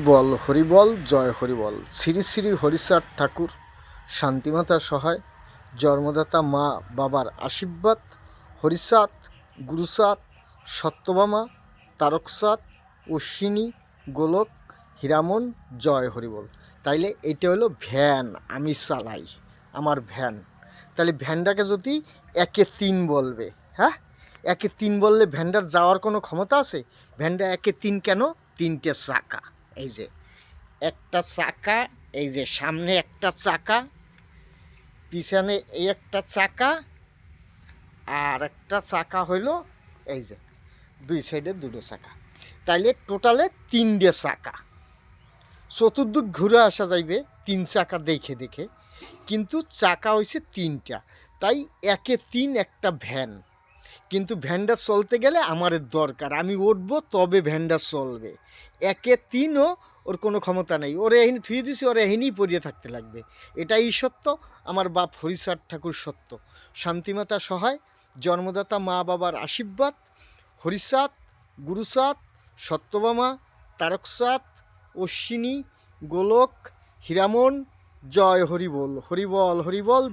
বল হরিবল জয় হরিবল। শ্রী শ্রী হরিচাঁদ ঠাকুর, শান্তিমাতা সহায়, জন্মদাতা মা বাবার আশীর্বাদ, হরিচাঁদ, গুরুচাঁদ, সত্যভামা, তারকচাঁদ, অশ্বিনী, গোলক, হীরামন, জয় হরিবল। তাইলে এটা হলো ভ্যান, আমি চালাই আমার ভ্যান। তাহলে ভ্যানটাকে যদি একে তিন বলবে, হ্যাঁ, একে তিন বললে ভ্যানটার যাওয়ার কোনো ক্ষমতা আছে? ভ্যানটা একে তিন কেন? তিনটে চাকা, এই যে একটা চাকা, এই যে সামনে একটা চাকা, পিছনে এই একটা চাকা, আর একটা চাকা হইল এই যে দুই সাইডে দুটো চাকা। তাইলে টোটালে তিনটে চাকা, চতুর্দিক ঘুরে আসা যাইবে তিন চাকা দেখে দেখে, কিন্তু চাকা হয়েছে তিনটা, তাই একে তিন একটা ভ্যান। কিন্তু ভ্যানটা চলতে গেলে আমার দরকার, আমি উঠবো তবে ভ্যানটা চলবে। একে তিনও ওর কোনো ক্ষমতা নেই, ওরে এহিনি থুয়ে দিছি, ওরে এহিনিই পড়িয়ে থাকতে লাগবে। এটাই সত্য, আমার বাপ হরিচাঁদ ঠাকুর সত্য। শান্তিমাতা সহায়, জন্মদাতা মা বাবার আশীর্বাদ, হরিচাঁদ, গুরুচাঁদ, সত্যভামা, তারকচাঁদ, অশ্বিনী, গোলক, হীরামন, জয় হরিবল হরিবল হরিবল।